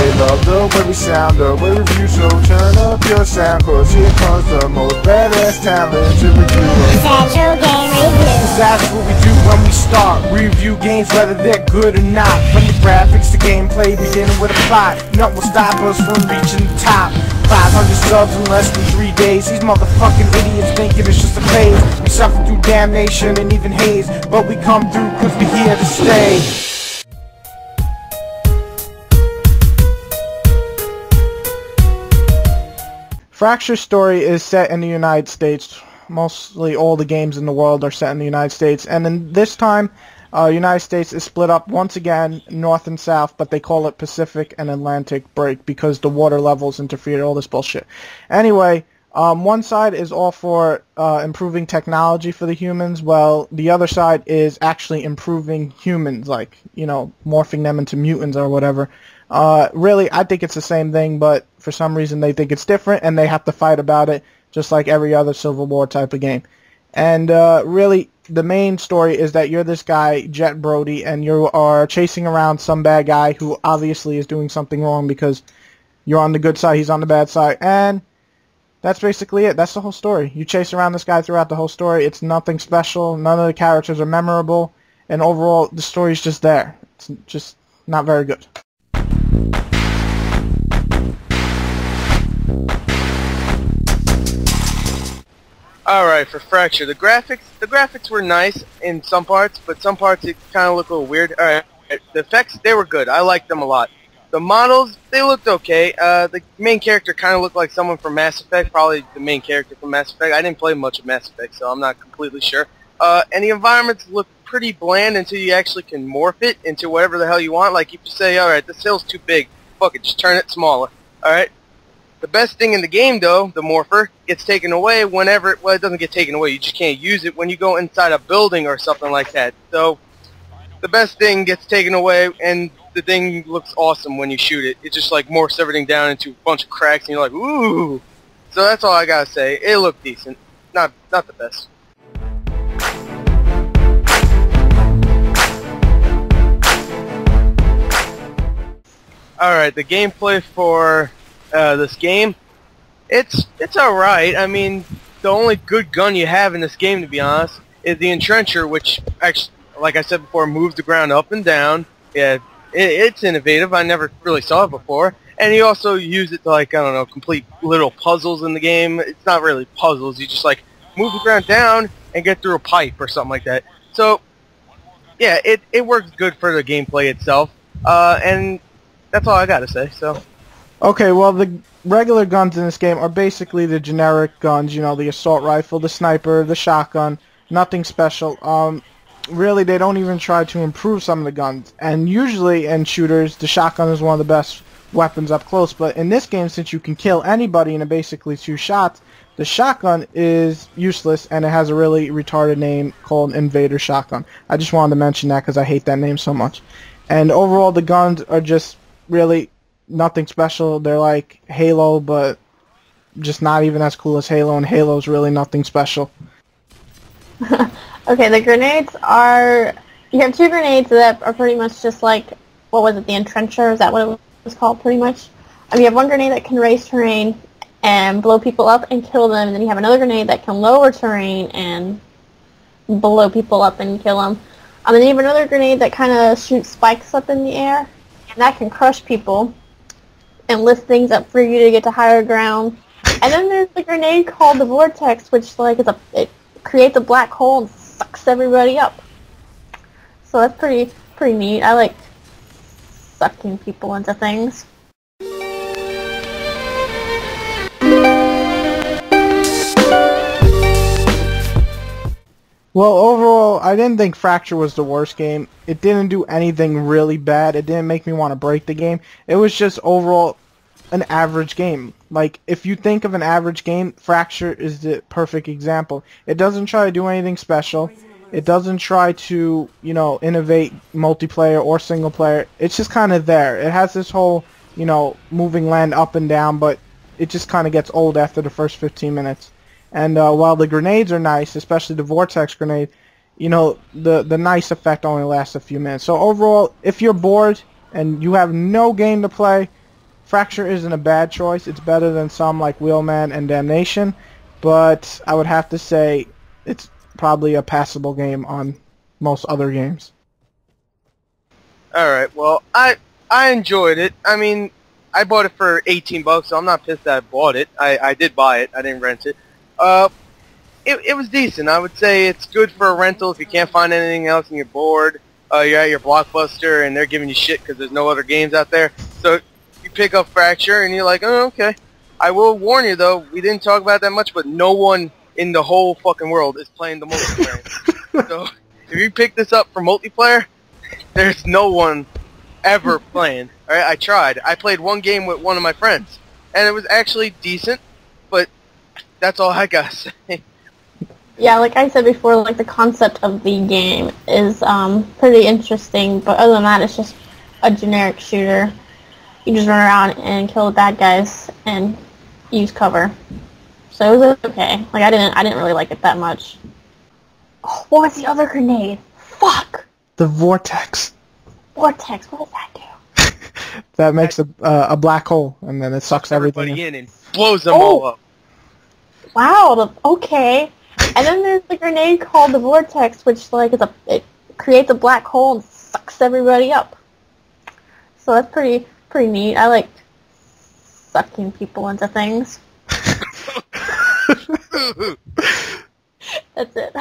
they love the way we sound, the way we review, so turn up your sound, cause here comes the most badass talent to review Central Game Review. That's what we do when we start. We review games whether they're good or not. From the graphics to gameplay, beginning with a plot. Nothing will stop us from reaching the top. 500 subs in less than 3 days. These motherfucking idiots thinking it's just a phase. We suffer through damnation and even haze, but we come through cause we're here to stay. Fracture's story is set in the United States. Mostly all the games in the world are set in the United States, and in this time, United States is split up once again, north and south, but they call it Pacific and Atlantic break because the water levels interfere, all this bullshit. Anyway, one side is all for improving technology for the humans, while the other side is actually improving humans, like, you know, morphing them into mutants or whatever. Really, I think it's the same thing, but for some reason they think it's different, and they have to fight about it, just like every other Civil War type of game. And really, the main story is that you're this guy, Jet Brody, and you are chasing around some bad guy who obviously is doing something wrong because you're on the good side, he's on the bad side, and that's basically it. That's the whole story. You chase around this guy throughout the whole story. It's nothing special. None of the characters are memorable, and overall, the story's just there. It's just not very good. Alright, for Fracture, the graphics were nice in some parts, but some parts it kind of looked a little weird. Alright, the effects, they were good. I liked them a lot. The models, they looked okay. The main character kind of looked like someone from Mass Effect, probably the main character from Mass Effect. I didn't play much of Mass Effect, so I'm not completely sure. And the environments look pretty bland until you actually can morph it into whatever the hell you want. Like, if you say, alright, this hill's too big, fuck it, just turn it smaller. Alright? The best thing in the game, though, the morpher, gets taken away whenever, well, it doesn't get taken away, you just can't use it when you go inside a building or something like that. So, the best thing gets taken away, and the thing looks awesome when you shoot it. It just, like, morphs everything down into a bunch of cracks, and you're like, ooh! So that's all I gotta say. It looked decent. Not the best. Alright, the gameplay for this game, it's alright. I mean, the only good gun you have in this game, to be honest, is the Entrencher, which actually, like I said before, moves the ground up and down. Yeah, it's innovative. I never really saw it before. And you also use it to, like, I don't know, complete little puzzles in the game. It's not really puzzles. You just, like, move the ground down and get through a pipe or something like that. So, yeah, it works good for the gameplay itself. And that's all I gotta say, so. Okay, well, the regular guns in this game are basically the generic guns, you know, the assault rifle, the sniper, the shotgun, nothing special. Really, they don't even try to improve some of the guns, and usually in shooters, the shotgun is one of the best weapons up close, but in this game, since you can kill anybody in basically 2 shots, the shotgun is useless, and it has a really retarded name called Invader Shotgun. I just wanted to mention that because I hate that name so much. And overall, the guns are just really nothing special. They're like Halo, but just not even as cool as Halo, and Halo's really nothing special. Okay, the grenades are... You have 2 grenades that are pretty much just like... What was it, the Entrencher? Is that what it was called, pretty much? You have one grenade that can raise terrain and blow people up and kill them, and then you have another grenade that can lower terrain and blow people up and kill them. And then you have another grenade that kind of shoots spikes up in the air, and that can crush people and lift things up for you to get to higher ground. And then there's the grenade called the Vortex, which like it creates a black hole and sucks everybody up. So that's pretty neat. I like sucking people into things. Well, overall, I didn't think Fracture was the worst game. It didn't do anything really bad. It didn't make me want to break the game. It was just overall an average game. Like, if you think of an average game, Fracture is the perfect example. It doesn't try to do anything special. It doesn't try to, you know, innovate multiplayer or single player. It's just kind of there. It has this whole, you know, moving land up and down, but it just kind of gets old after the first 15 minutes. And while the grenades are nice, especially the Vortex grenade, you know, the nice effect only lasts a few minutes. So overall, if you're bored and you have no game to play, Fracture isn't a bad choice. It's better than some like Wheelman and Damnation, but I would have to say it's probably a passable game on most other games. Alright, well, I enjoyed it. I mean, I bought it for $18, so I'm not pissed that I bought it. I did buy it. I didn't rent it. It was decent. I would say it's good for a rental if you can't find anything else and you're bored. You're at your Blockbuster and they're giving you shit because there's no other games out there. So you pick up Fracture and you're like, oh, okay. I will warn you, though, we didn't talk about that much, but no one in the whole fucking world is playing the multiplayer. So if you pick this up for multiplayer, there's no one ever playing. Alright, I tried. I played one game with one of my friends, and it was actually decent, but that's all I gotta say. Yeah, like I said before, like the concept of the game is pretty interesting, but other than that, it's just a generic shooter. You just run around and kill the bad guys and use cover. So it was okay. Like I didn't really like it that much. Oh, what was the other grenade? Fuck! The Vortex. Vortex, what does that do? That makes a black hole, and then it sucks everybody in and blows them all up. Wow, okay. And then there's the grenade called the Vortex, which like it creates a black hole and sucks everybody up. So that's pretty neat. I like sucking people into things. That's it.